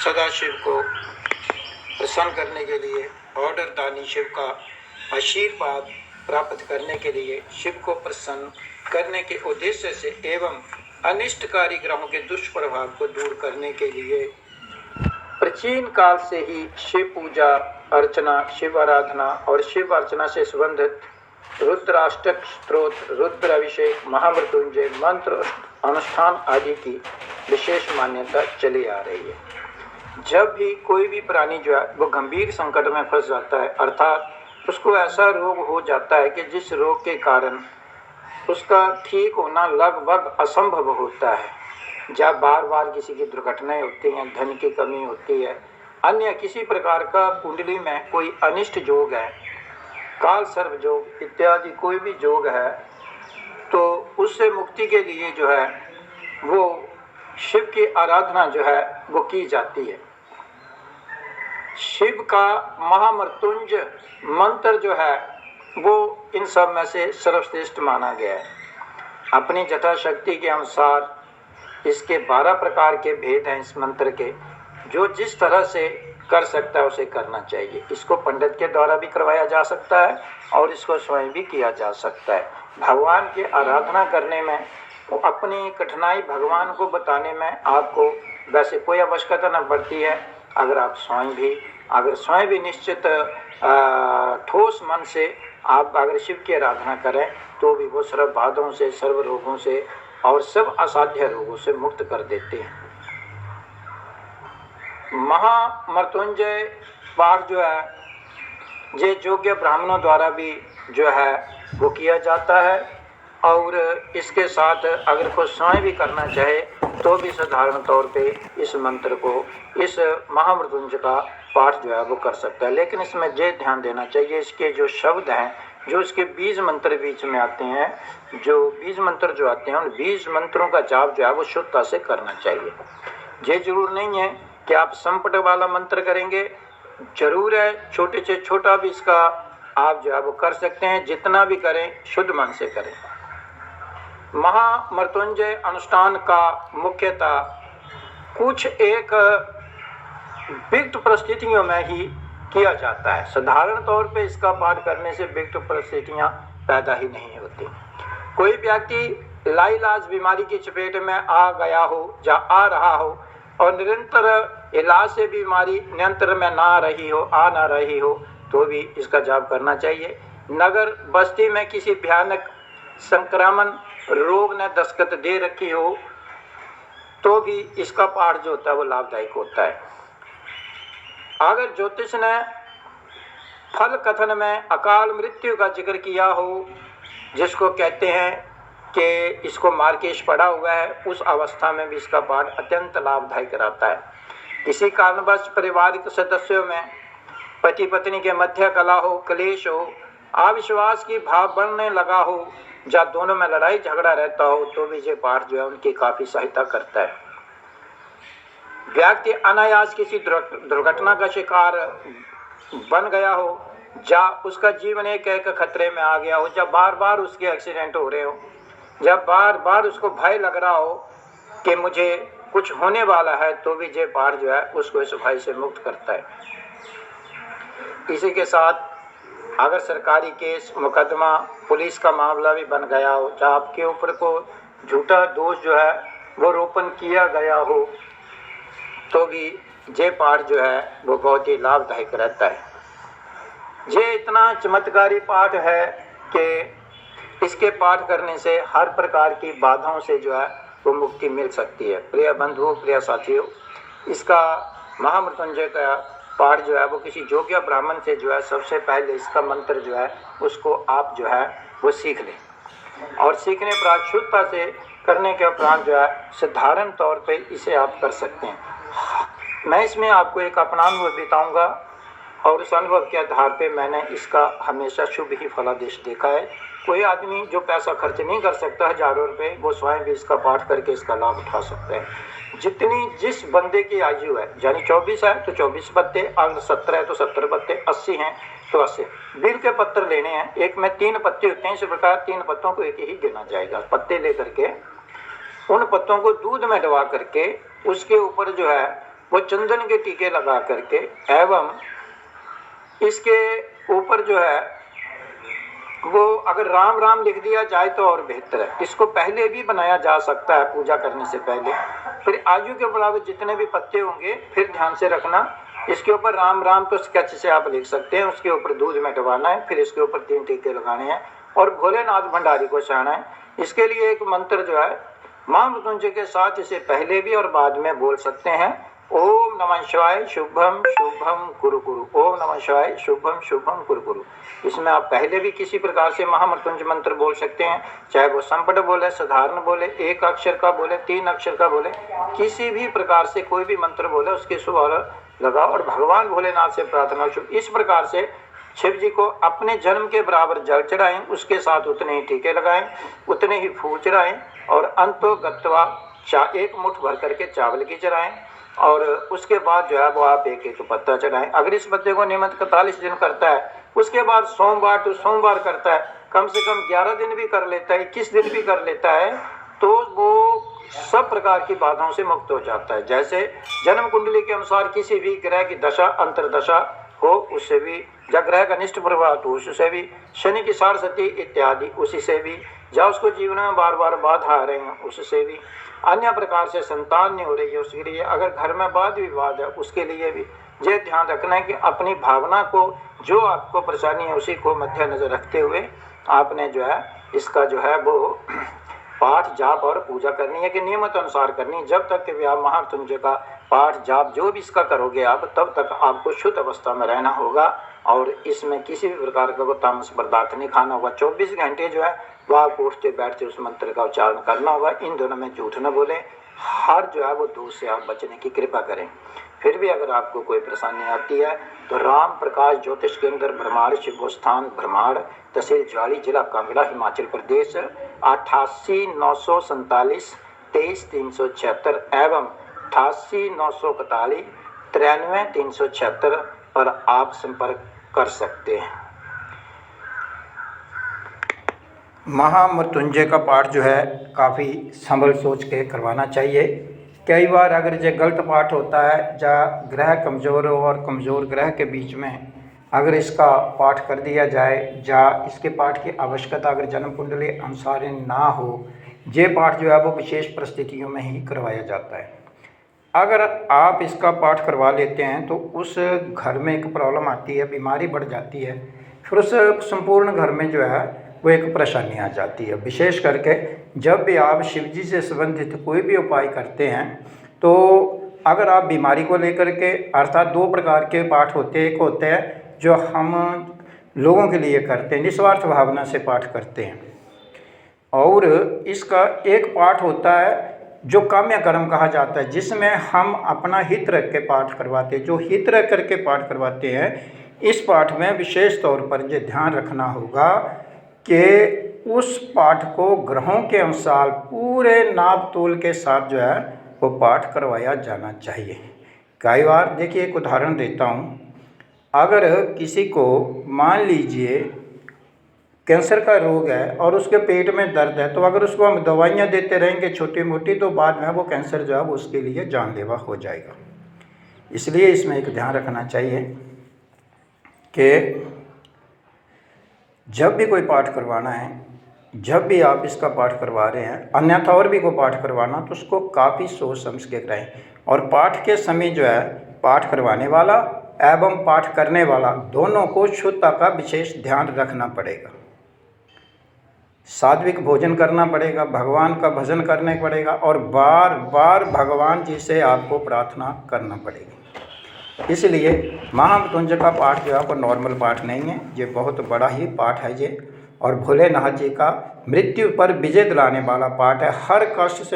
सदाशिव को प्रसन्न करने के लिए, ऑर्डर दानी शिव का आशीर्वाद प्राप्त करने के लिए, शिव को प्रसन्न करने के उद्देश्य से एवं अनिष्टकारी ग्रहों के दुष्प्रभाव को दूर करने के लिए प्राचीन काल से ही शिव पूजा अर्चना, शिव आराधना और शिव अर्चना से संबंधित रुद्राष्टक स्तोत्र, रुद्र अभिषेक, महामृत्युंजय मंत्र अनुष्ठान आदि की विशेष मान्यता चली आ रही है। जब भी कोई भी प्राणी जो है वो गंभीर संकट में फंस जाता है, अर्थात उसको ऐसा रोग हो जाता है कि जिस रोग के कारण उसका ठीक होना लगभग असंभव होता है, जब बार बार किसी की दुर्घटनाएं होती हैं, धन की कमी होती है, अन्य किसी प्रकार का कुंडली में कोई अनिष्ट योग है, काल सर्प योग इत्यादि कोई भी योग है, तो उससे मुक्ति के लिए जो है वो शिव की आराधना जो है वो की जाती है। शिव का महामृत्युंजय मंत्र जो है वो इन सब में से सर्वश्रेष्ठ माना गया है। अपनी यथाशक्ति के अनुसार इसके 12 प्रकार के भेद हैं इस मंत्र के, जो जिस तरह से कर सकता है उसे करना चाहिए। इसको पंडित के द्वारा भी करवाया जा सकता है और इसको स्वयं भी किया जा सकता है। भगवान की आराधना करने में, अपनी कठिनाई भगवान को बताने में आपको वैसे कोई आवश्यकता न पड़ती है। अगर स्वयं भी निश्चित ठोस मन से आप अगर शिव की आराधना करें तो भी वो सर्व बाधाओं से, सर्व रोगों से और सब असाध्य रोगों से मुक्त कर देते हैं। महामृत्युंजय पाठ जो है ये योग्य ब्राह्मणों द्वारा भी जो है वो किया जाता है, और इसके साथ अगर कोई स्वयं भी करना चाहे तो भी साधारण तौर पे इस मंत्र को, इस महामृत्युंजय का पाठ जो है वो कर सकता है। लेकिन इसमें ये ध्यान देना चाहिए, इसके जो शब्द हैं, जो इसके बीज मंत्र बीच में आते हैं, जो बीज मंत्र जो आते हैं, उन बीज मंत्रों का जाप जो है वो शुद्धता से करना चाहिए। ये जरूर नहीं है कि आप संपट वाला मंत्र करेंगे, जरूर है छोटे से छोटा भी इसका आप जो है वो कर सकते हैं। जितना भी करें शुद्ध मन से करें। महामृत्युंजय अनुष्ठान का मुख्यतः कुछ एक विकट परिस्थितियों में ही किया जाता है। साधारण तौर पे इसका पाठ करने से विकट परिस्थितियां पैदा ही नहीं होती। कोई व्यक्ति लाइलाज बीमारी की चपेट में आ गया हो या आ रहा हो और निरंतर इलाज से बीमारी नियंत्रण में ना रही हो तो भी इसका जाप करना चाहिए। नगर बस्ती में किसी भयानक संक्रमण रोग ने दस्तक दे रखी हो तो भी इसका पाठ जो होता है वो लाभदायक होता है। अगर ज्योतिष ने फल कथन में अकाल मृत्यु का जिक्र किया हो, जिसको कहते हैं कि इसको मार्केश पड़ा हुआ है, उस अवस्था में भी इसका पाठ अत्यंत लाभदायक रहता है। किसी कारणवश पारिवारिक सदस्यों में पति पत्नी के मध्य कला हो, क्लेश हो, अविश्वास की भाव बढ़ने लगा हो, या दोनों में लड़ाई झगड़ा रहता हो तो भी ये पाठ जो है उनकी काफी सहायता करता है। व्यक्ति अनायास किसी दुर्घटना का शिकार बन गया हो, या उसका जीवन एक खतरे में आ गया हो, जब बार बार उसके एक्सीडेंट हो रहे हो, जब बार बार उसको भय लग रहा हो कि मुझे कुछ होने वाला है, तो भी ये पाठ जो है उसको इस भय से मुक्त करता है। इसी के साथ अगर सरकारी केस, मुकदमा, पुलिस का मामला भी बन गया हो, या आपके ऊपर को झूठा दोष जो है वो रोपण किया गया हो, तो भी ये पाठ जो है वो बहुत ही लाभदायक रहता है। ये इतना चमत्कारी पाठ है कि इसके पाठ करने से हर प्रकार की बाधाओं से जो है वो मुक्ति मिल सकती है। प्रिय बंधुओं, प्रिय साथियों, इसका महामृत्युंजय का पाठ जो है वो किसी योग्य ब्राह्मण से जो है सबसे पहले इसका मंत्र जो है उसको आप जो है वो सीख लें, और सीखने पर शुद्धता से करने के उपरांत जो है साधारण तौर पे इसे आप कर सकते हैं। मैं इसमें आपको एक अपना अनुभव बताऊंगा, और उस अनुभव के आधार पे मैंने इसका हमेशा शुभ ही फलादेश देखा है। कोई आदमी जो पैसा खर्च नहीं कर सकता हजारों रुपए, वो स्वयं भी इसका पाठ करके इसका लाभ उठा सकता है। जिस बंदे की आयु है, यानी 24 है तो 24 पत्ते, अगर 17 है तो 17 पत्ते, 80 हैं तो 80 बिल के पत्थर लेने हैं। एक में 3 पत्ते होते हैं, इस प्रकार 3 पत्तों को एक ही गिना जाएगा। पत्ते लेकर के उन पत्तों को दूध में डुबा करके उसके ऊपर जो है वो चंदन के टीके लगा करके एवं इसके ऊपर जो है वो अगर राम राम लिख दिया जाए तो और बेहतर है। इसको पहले भी बनाया जा सकता है पूजा करने से पहले। फिर आजू के बराबर जितने भी पत्ते होंगे फिर ध्यान से रखना, इसके ऊपर राम राम तो स्केच से आप लिख सकते हैं, उसके ऊपर दूध में डुबाना है, फिर इसके ऊपर 3 टीके लगाने हैं और भोलेनाथ भंडारी को चढ़ाना है। इसके लिए एक मंत्र जो है महामृत्युंजय के साथ इसे पहले भी और बाद में बोल सकते हैं। ओम नमः शिवाय शुभम शुभम कुरु कुरु, ओम नमः शिवाय शुभम शुभम कुरु कुरु। इसमें आप पहले भी किसी प्रकार से महामृत्युंजय मंत्र बोल सकते हैं, चाहे वो संपट बोले, साधारण बोले, 1 अक्षर का बोले, 3 अक्षर का बोले, किसी भी प्रकार से कोई भी मंत्र बोले उसके सुर लगाओ और भगवान भोलेनाथ से प्रार्थना शुभ। इस प्रकार से शिव जी को अपने जन्म के बराबर जल चढ़ाएं, उसके साथ उतने ही टीके लगाएं, उतने ही फूल चढ़ाएं और अंतो गत्वा 1 मुट्ठ भर करके चावल की चढ़ाएं और उसके बाद जो है वो आप 1-1 पत्ता चढ़ाएं। अगर इस पत्ते को नियमित 41 दिन करता है, उसके बाद सोमवार टू सोमवार करता है, कम से कम 11 दिन भी कर लेता है, 21 दिन भी कर लेता है, तो वो सब प्रकार की बाधाओं से मुक्त हो जाता है। जैसे जन्म कुंडली के अनुसार किसी भी ग्रह की दशा अंतरदशा हो उससे भी, या ग्रह का निष्ठ प्रभाव हो उससे भी, शनि की साढ़सती इत्यादि उसी से भी, या उसको जीवन में बार बार बाधा आ रहे हैं उससे भी, अन्य प्रकार से संतान नहीं हो रही है उसके लिए, अगर घर में वाद विवाद है उसके लिए भी। ये ध्यान रखना है कि अपनी भावना को, जो आपको परेशानी है उसी को मद्देनजर रखते हुए आपने जो है इसका जो है वो पाठ जाप और पूजा करनी है कि नियमित अनुसार करनी है। जब तक कि आप महामृत्युंजय का पाठ जाप जो भी इसका करोगे आप, तब तक आपको शुद्ध अवस्था में रहना होगा और इसमें किसी भी प्रकार का तामस पदार्थ नहीं खाना होगा। 24 घंटे जो है वह आपको उठते बैठते उस मंत्र का उच्चारण करना होगा। इन दोनों में झूठ न बोलें, हर जो है वो दूर से आप बचने की कृपा करें। फिर भी अगर आपको कोई परेशानी आती है तो राम प्रकाश ज्योतिष केंद्र ब्रह्मांड शिवोस्थान ब्रह्मांड, तहसील ज्वाली, जिला कांगड़ा, हिमाचल प्रदेश 88 947 23 376 एवं 88 941 93 376 पर आप संपर्क कर सकते हैं। महामृत्युंजय का पाठ जो है काफ़ी संभल सोच के करवाना चाहिए। कई बार अगर ये गलत पाठ होता है, या ग्रह कमज़ोर हो और कमज़ोर ग्रह के बीच में अगर इसका पाठ कर दिया जाए, या इसके पाठ की आवश्यकता अगर जन्म कुंडली अनुसार ना हो, ये पाठ जो है वो विशेष परिस्थितियों में ही करवाया जाता है। अगर आप इसका पाठ करवा लेते हैं तो उस घर में एक प्रॉब्लम आती है, बीमारी बढ़ जाती है, फिर उस संपूर्ण घर में जो है वो एक परेशानी आ जाती है। विशेष करके जब भी आप शिव जी से संबंधित कोई भी उपाय करते हैं तो अगर आप बीमारी को लेकर के, अर्थात 2 प्रकार के पाठ होते हैं। एक होते हैं जो हम लोगों के लिए करते हैं, निस्वार्थ भावना से पाठ करते हैं, और इसका एक पाठ होता है जो काम्य कर्म कहा जाता है, जिसमें हम अपना हित रख के पाठ करवाते हैं। जो हित रख करके पाठ करवाते हैं, इस पाठ में विशेष तौर पर ये ध्यान रखना होगा कि उस पाठ को ग्रहों के अनुसार पूरे नाप तोल के साथ जो है वो पाठ करवाया जाना चाहिए। कई बार देखिए, एक उदाहरण देता हूँ। अगर किसी को मान लीजिए कैंसर का रोग है और उसके पेट में दर्द है, तो अगर उसको हम दवाइयाँ देते रहेंगे छोटी मोटी, तो बाद में वो कैंसर जो है वो उसके लिए जानलेवा हो जाएगा। इसलिए इसमें एक ध्यान रखना चाहिए कि जब भी कोई पाठ करवाना है, जब भी आप इसका पाठ करवा रहे हैं, अन्यथा और भी को पाठ करवाना, तो उसको काफ़ी सोच समझ के कराएं। और पाठ के समय जो है पाठ करवाने वाला एवं पाठ करने वाला दोनों को शुद्धता का विशेष ध्यान रखना पड़ेगा। सात्विक भोजन करना पड़ेगा, भगवान का भजन करने पड़ेगा और बार बार भगवान जी से आपको प्रार्थना करना पड़ेगी। इसलिए महामृत्युंजय का पाठ जो है वो नॉर्मल पाठ नहीं है, ये बहुत बड़ा ही पाठ है ये, और भोलेनाथ जी का मृत्यु पर विजय दिलाने वाला पाठ है। हर कष्ट से